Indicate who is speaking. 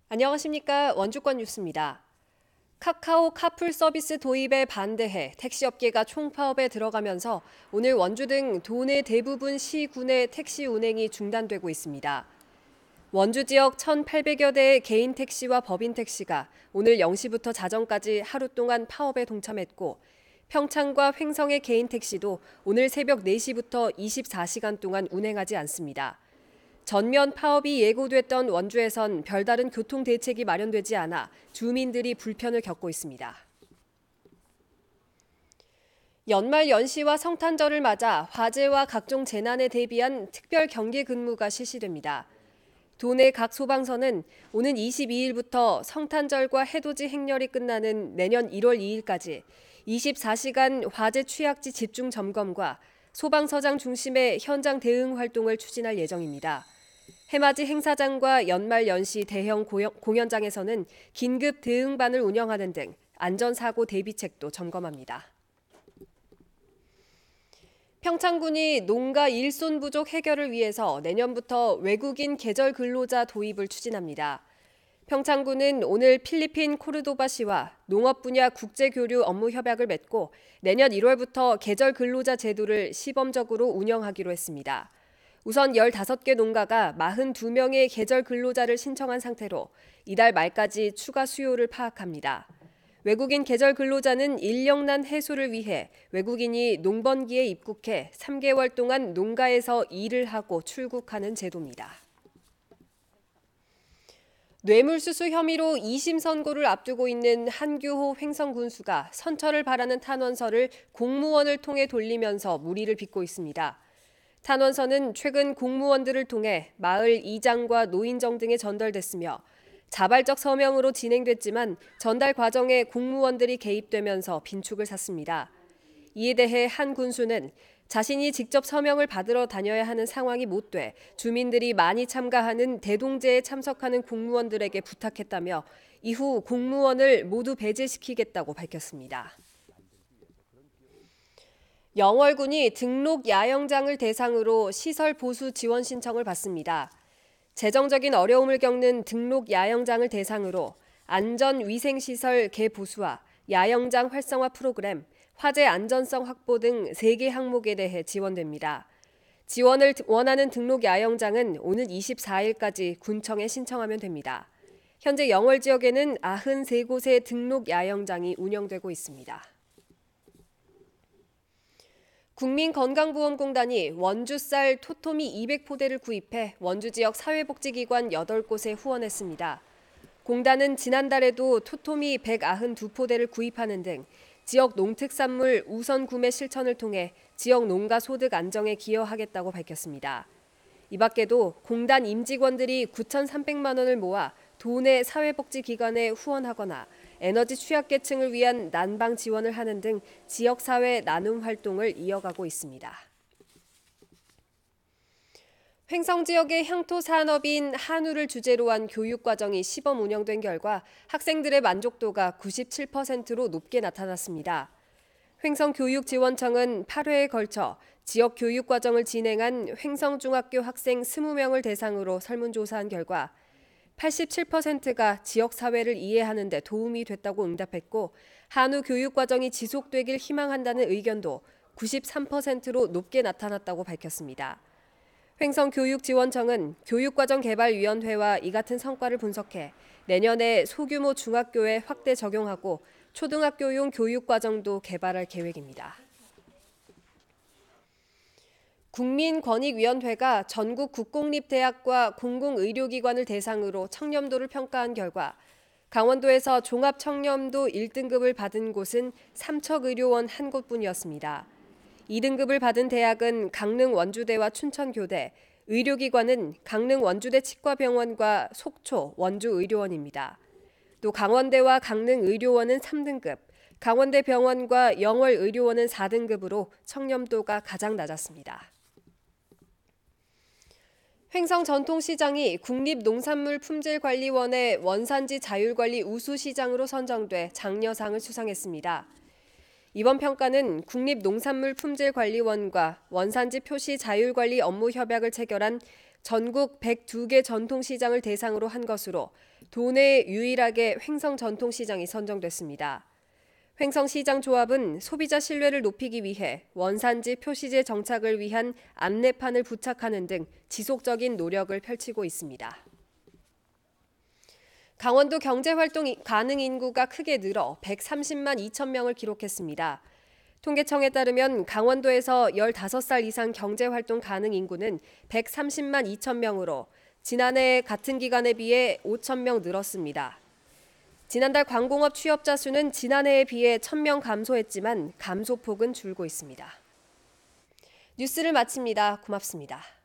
Speaker 1: 안녕하십니까. 원주권 뉴스입니다. 카카오 카풀 서비스 도입에 반대해 택시업계가 총파업에 들어가면서 오늘 원주 등 도내 대부분 시군의 택시 운행이 중단되고 있습니다. 원주 지역 1,800여 대의 개인 택시와 법인 택시가 오늘 0시부터 자정까지 하루 동안 파업에 동참했고 평창과 횡성의 개인 택시도 오늘 새벽 4시부터 24시간 동안 운행하지 않습니다. 전면 파업이 예고됐던 원주에선 별다른 교통 대책이 마련되지 않아 주민들이 불편을 겪고 있습니다. 연말 연시와 성탄절을 맞아 화재와 각종 재난에 대비한 특별 경계 근무가 실시됩니다. 도내 각 소방서는 오는 22일부터 성탄절과 해돋이 행렬이 끝나는 내년 1월 2일까지 24시간 화재 취약지 집중 점검과 소방서장 중심의 현장 대응 활동을 추진할 예정입니다. 해맞이 행사장과 연말 연시 대형 공연장에서는 긴급 대응반을 운영하는 등 안전사고 대비책도 점검합니다. 평창군이 농가 일손 부족 해결을 위해서 내년부터 외국인 계절 근로자 도입을 추진합니다. 평창군은 오늘 필리핀 코르도바시와 농업 분야 국제교류 업무 협약을 맺고 내년 1월부터 계절 근로자 제도를 시범적으로 운영하기로 했습니다. 우선 15개 농가가 42명의 계절 근로자를 신청한 상태로 이달 말까지 추가 수요를 파악합니다. 외국인 계절 근로자는 인력난 해소를 위해 외국인이 농번기에 입국해 3개월 동안 농가에서 일을 하고 출국하는 제도입니다. 뇌물수수 혐의로 2심 선고를 앞두고 있는 한규호 횡성군수가 선처를 바라는 탄원서를 공무원을 통해 돌리면서 물의를 빚고 있습니다. 탄원서는 최근 공무원들을 통해 마을 이장과 노인정 등에 전달됐으며 자발적 서명으로 진행됐지만 전달 과정에 공무원들이 개입되면서 빈축을 샀습니다. 이에 대해 한 군수는 자신이 직접 서명을 받으러 다녀야 하는 상황이 못 돼 주민들이 많이 참가하는 대동제에 참석하는 공무원들에게 부탁했다며 이후 공무원을 모두 배제시키겠다고 밝혔습니다. 영월군이 등록 야영장을 대상으로 시설 보수 지원 신청을 받습니다. 재정적인 어려움을 겪는 등록 야영장을 대상으로 안전위생시설 개보수와 야영장 활성화 프로그램, 화재 안전성 확보 등 3개 항목에 대해 지원됩니다. 지원을 원하는 등록 야영장은 오는 24일까지 군청에 신청하면 됩니다. 현재 영월 지역에는 93곳의 등록 야영장이 운영되고 있습니다. 국민건강보험공단이 원주쌀 토토미 200포대를 구입해 원주 지역 사회복지기관 8곳에 후원했습니다. 공단은 지난달에도 토토미 192포대를 구입하는 등 지역 농특산물 우선 구매 실천을 통해 지역 농가 소득 안정에 기여하겠다고 밝혔습니다. 이 밖에도 공단 임직원들이 9,300만 원을 모아 도내 사회복지기관에 후원하거나 에너지 취약계층을 위한 난방 지원을 하는 등 지역사회 나눔 활동을 이어가고 있습니다. 횡성 지역의 향토 산업인 한우를 주제로 한 교육과정이 시범 운영된 결과 학생들의 만족도가 97%로 높게 나타났습니다. 횡성교육지원청은 8회에 걸쳐 지역 교육과정을 진행한 횡성중학교 학생 20명을 대상으로 설문조사한 결과 87%가 지역사회를 이해하는 데 도움이 됐다고 응답했고 한우 교육과정이 지속되길 희망한다는 의견도 93%로 높게 나타났다고 밝혔습니다. 횡성교육지원청은 교육과정개발위원회와 이 같은 성과를 분석해 내년에 소규모 중학교에 확대 적용하고 초등학교용 교육과정도 개발할 계획입니다. 국민권익위원회가 전국 국공립대학과 공공의료기관을 대상으로 청렴도를 평가한 결과 강원도에서 종합청렴도 1등급을 받은 곳은 삼척의료원 한 곳뿐이었습니다. 2등급을 받은 대학은 강릉 원주대와 춘천교대, 의료기관은 강릉 원주대 치과병원과 속초 원주의료원입니다. 또 강원대와 강릉의료원은 3등급, 강원대병원과 영월의료원은 4등급으로 청렴도가 가장 낮았습니다. 횡성 전통시장이 국립농산물품질관리원의 원산지 자율관리 우수시장으로 선정돼 장려상을 수상했습니다. 이번 평가는 국립농산물품질관리원과 원산지 표시 자율관리 업무 협약을 체결한 전국 102개 전통시장을 대상으로 한 것으로 도내 유일하게 횡성 전통시장이 선정됐습니다. 횡성시장조합은 소비자 신뢰를 높이기 위해 원산지 표시제 정착을 위한 안내판을 부착하는 등 지속적인 노력을 펼치고 있습니다. 강원도 경제활동 가능 인구가 크게 늘어 130만 2천 명을 기록했습니다. 통계청에 따르면 강원도에서 15살 이상 경제활동 가능 인구는 130만 2천 명으로 지난해 같은 기간에 비해 5천 명 늘었습니다. 지난달 광공업 취업자 수는 지난해에 비해 1,000명 감소했지만 감소폭은 줄고 있습니다. 뉴스를 마칩니다. 고맙습니다.